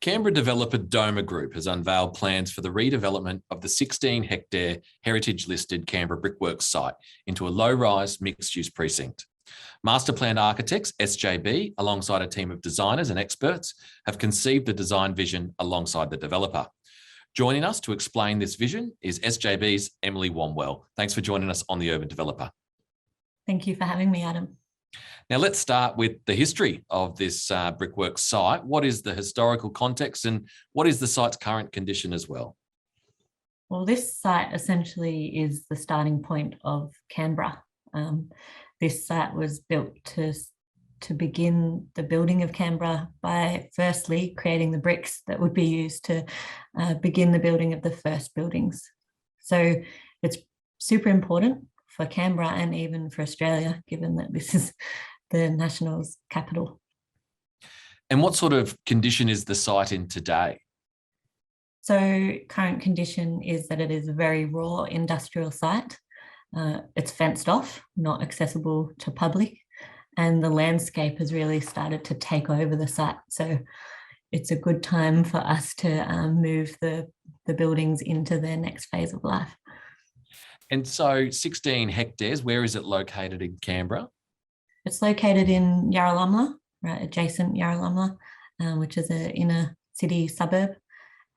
Canberra developer Doma Group has unveiled plans for the redevelopment of the 16-hectare heritage-listed Canberra Brickworks site into a low-rise mixed-use precinct. Masterplan architects, SJB, alongside a team of designers and experts, have conceived the design vision alongside the developer. Joining us to explain this vision is SJB's Emily Wombwell. Thanks for joining us on The Urban Developer. Thank you for having me, Adam. Now let's start with the history of this Brickworks site. What is the historical context and what is the site's current condition as well? Well, this site essentially is the starting point of Canberra. This site was built to begin the building of Canberra by firstly creating the bricks that would be used to begin the building of the first buildings. So it's super important for Canberra and even for Australia, given that this is the Nationals capital. And what sort of condition is the site in today? So current condition is that it is a very raw industrial site. It's fenced off, not accessible to public, and the landscape has really started to take over the site. So it's a good time for us to move the buildings into their next phase of life. And so 16 hectares, where is it located in Canberra? It's located in Yarralumla, right adjacent Yarralumla, which is an inner city suburb,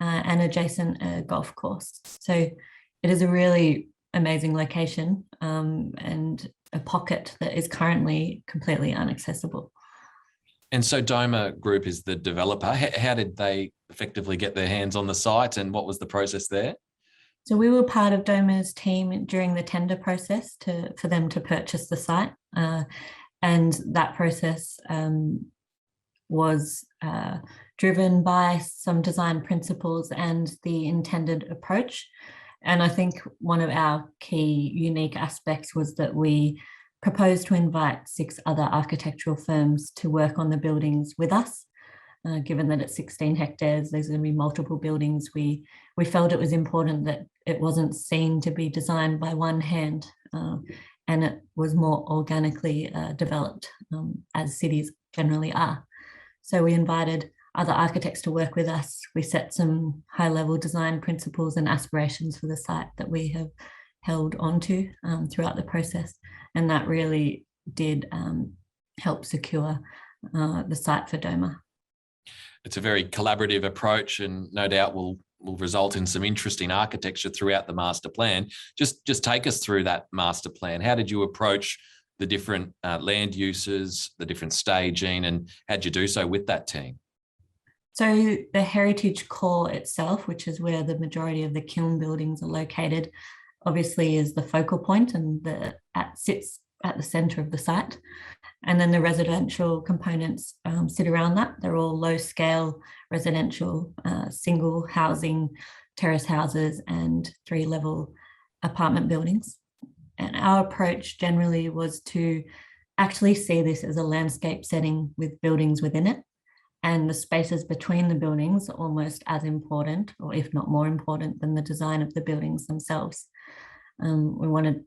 and adjacent a golf course. So it is a really amazing location and a pocket that is currently completely inaccessible. And so Doma Group is the developer. How did they effectively get their hands on the site and what was the process there? So we were part of Doma's team during the tender process for them to purchase the site. And that process was driven by some design principles and the intended approach. And I think one of our key unique aspects was that we proposed to invite 6 other architectural firms to work on the buildings with us. Given that it's 16 hectares, there's going to be multiple buildings. We felt it was important that it wasn't seen to be designed by one hand, and it was more organically developed, as cities generally are. So we invited other architects to work with us. We set some high-level design principles and aspirations for the site that we have held onto throughout the process, and that really did help secure the site for Doma. It's a very collaborative approach and no doubt will result in some interesting architecture throughout the master plan. Just take us through that master plan. How did you approach the different land uses, the different staging, and how'd you do so with that team? So the heritage core itself, which is where the majority of the kiln buildings are located, obviously is the focal point and sits at the centre of the site. And then the residential components sit around that. They're all low scale residential, single housing, terrace houses and 3-level apartment buildings. And our approach generally was to actually see this as a landscape setting with buildings within it. And the spaces between the buildings are almost as important, or if not more important, than the design of the buildings themselves. We wanted,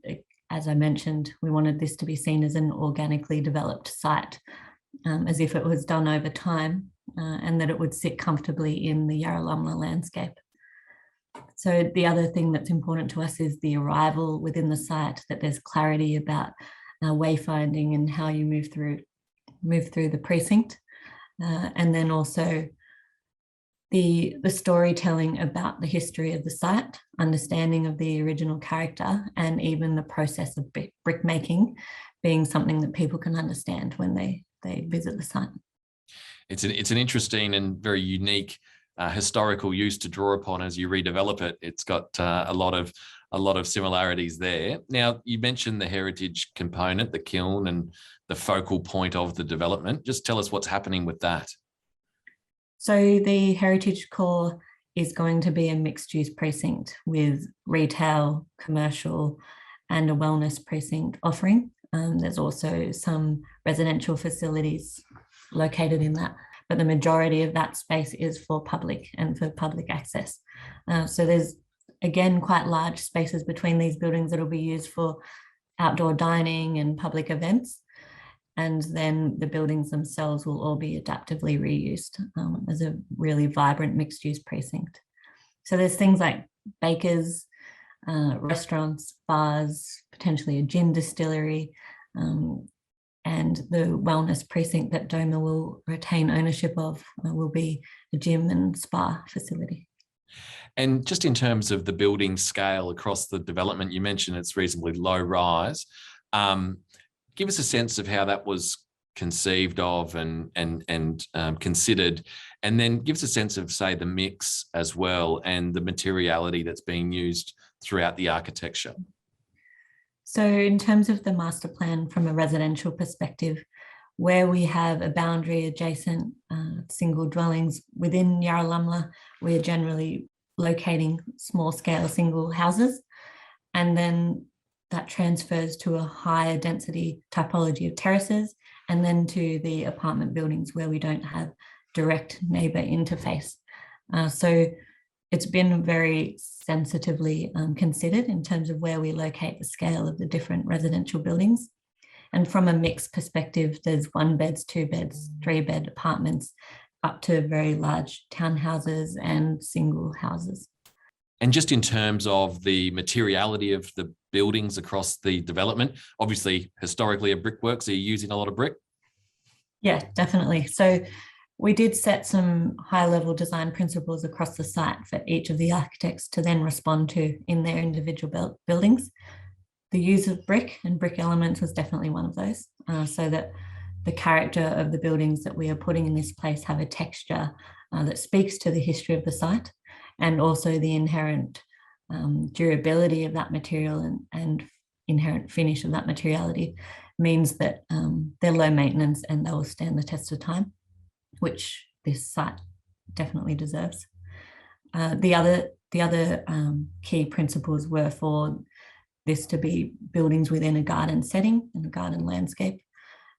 as I mentioned, we wanted this to be seen as an organically developed site, as if it was done over time, and that it would sit comfortably in the Yarralumla landscape. So the other thing that's important to us is the arrival within the site, that there's clarity about wayfinding and how you move through the precinct, and then also the storytelling about the history of the site, understanding of the original character, and even the process of brick making being something that people can understand when they visit the site. It's an interesting and very unique historical use to draw upon as you redevelop it. It's got a lot of similarities there. Now, you mentioned the heritage component, the kiln, and the focal point of the development. Just tell us what's happening with that. So the heritage core is going to be a mixed-use precinct with retail, commercial, and a wellness precinct offering. There's also some residential facilities located in that, but the majority of that space is for public and for public access. So there's, again, quite large spaces between these buildings that will be used for outdoor dining and public events. and then the buildings themselves will all be adaptively reused as a really vibrant mixed-use precinct. So there's things like bakers, restaurants, bars, potentially a gin distillery, and the wellness precinct that Doma will retain ownership of will be a gym and spa facility. And just in terms of the building scale across the development, you mentioned it's reasonably low rise. Give us a sense of how that was conceived of and considered, and then give us a sense of, say, the mix as well and the materiality that's being used throughout the architecture. So in terms of the master plan from a residential perspective, where we have a boundary adjacent single dwellings within Yarralumla, we are generally locating small scale single houses, and then that transfers to a higher density typology of terraces, and then to the apartment buildings where we don't have direct neighbour interface. So it's been very sensitively considered in terms of where we locate the scale of the different residential buildings. And from a mixed perspective, there's 1 beds, 2 beds, 3 bed apartments, up to very large townhouses and single houses. And just in terms of the materiality of the buildings across the development, obviously historically a Brickworks, are you using a lot of brick? Yeah, definitely. So we did set some high level design principles across the site for each of the architects to then respond to in their individual buildings. The use of brick and brick elements was definitely one of those, so that the character of the buildings that we are putting in this place have a texture that speaks to the history of the site, and also the inherent durability of that material and inherent finish of that materiality means that they're low maintenance and they will stand the test of time, which this site definitely deserves. The other key principles were for this to be buildings within a garden setting and a garden landscape,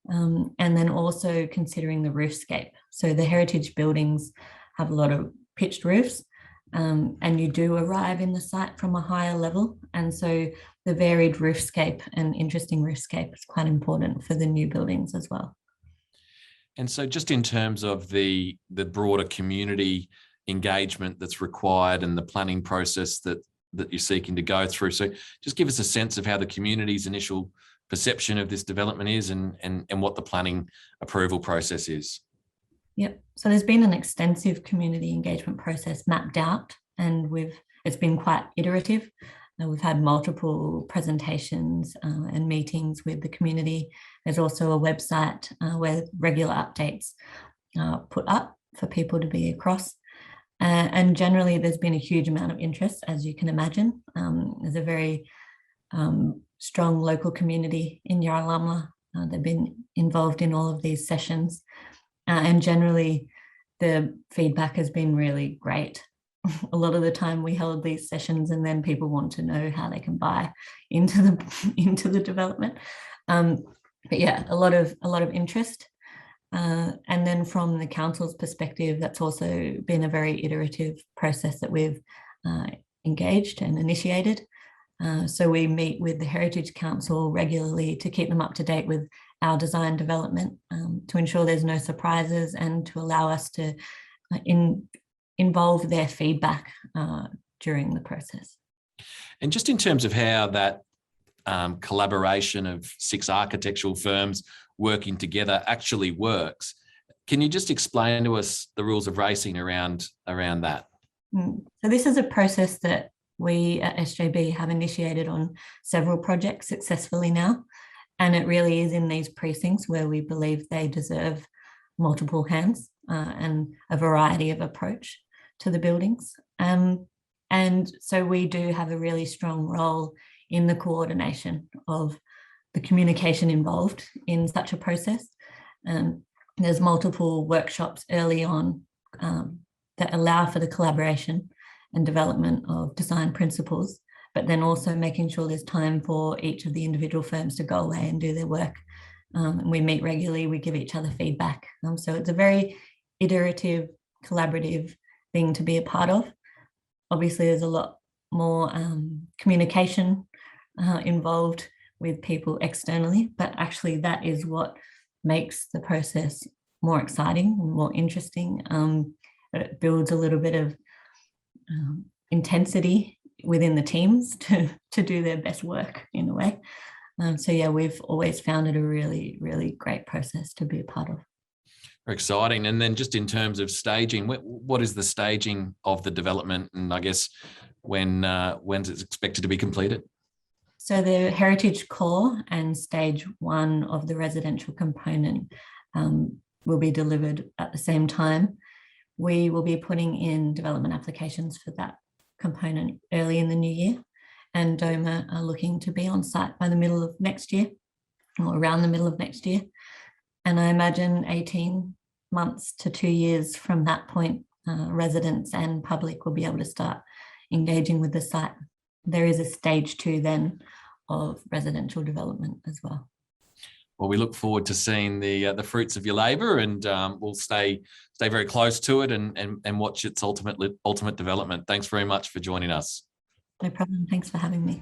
and then also considering the roofscape. So the heritage buildings have a lot of pitched roofs, and you do arrive in the site from a higher level, and so the varied roofscape and interesting roofscape is quite important for the new buildings as well. And so just in terms of the broader community engagement that's required and the planning process that you're seeking to go through, so just give us a sense of how the community's initial perception of this development is and what the planning approval process is. Yep. So there's been an extensive community engagement process mapped out, and it's been quite iterative. We've had multiple presentations and meetings with the community. There's also a website where regular updates are put up for people to be across. And generally, there's been a huge amount of interest, as you can imagine. There's a very strong local community in Yarralumla. They've been involved in all of these sessions. And generally, the feedback has been really great. A lot of the time we held these sessions and then people want to know how they can buy into the development. But yeah, a lot of interest. And then from the council's perspective, that's also been a very iterative process that we've engaged and initiated. So we meet with the Heritage Council regularly to keep them up to date with our design development, to ensure there's no surprises and to allow us to involve their feedback during the process. And just in terms of how that collaboration of 6 architectural firms working together actually works, can you just explain to us the rules of racing around that? So this is a process that we at SJB have initiated on several projects successfully now. And it really is in these precincts where we believe they deserve multiple hands and a variety of approach to the buildings. And so we do have a really strong role in the coordination of the communication involved in such a process. There's multiple workshops early on that allow for the collaboration and development of design principles, but then also making sure there's time for each of the individual firms to go away and do their work. And we meet regularly, we give each other feedback. So it's a very iterative, collaborative thing to be a part of. Obviously, there's a lot more communication involved with people externally, but actually that is what makes the process more exciting and more interesting. It builds a little bit of intensity within the teams to do their best work in a way. So yeah, we've always found it a really, really great process to be a part of. Very exciting. And then just in terms of staging, what is the staging of the development? And I guess when's it expected to be completed? So the heritage core and stage 1 of the residential component will be delivered at the same time. We will be putting in development applications for that component early in the new year, and Doma are looking to be on site by the middle of next year, or around the middle of next year. And I imagine 18 months to 2 years from that point, residents and public will be able to start engaging with the site. There is a stage 2 then of residential development as well. Well, we look forward to seeing the fruits of your labour, and we'll stay very close to it and watch its ultimate development. Thanks very much for joining us. No problem. Thanks for having me.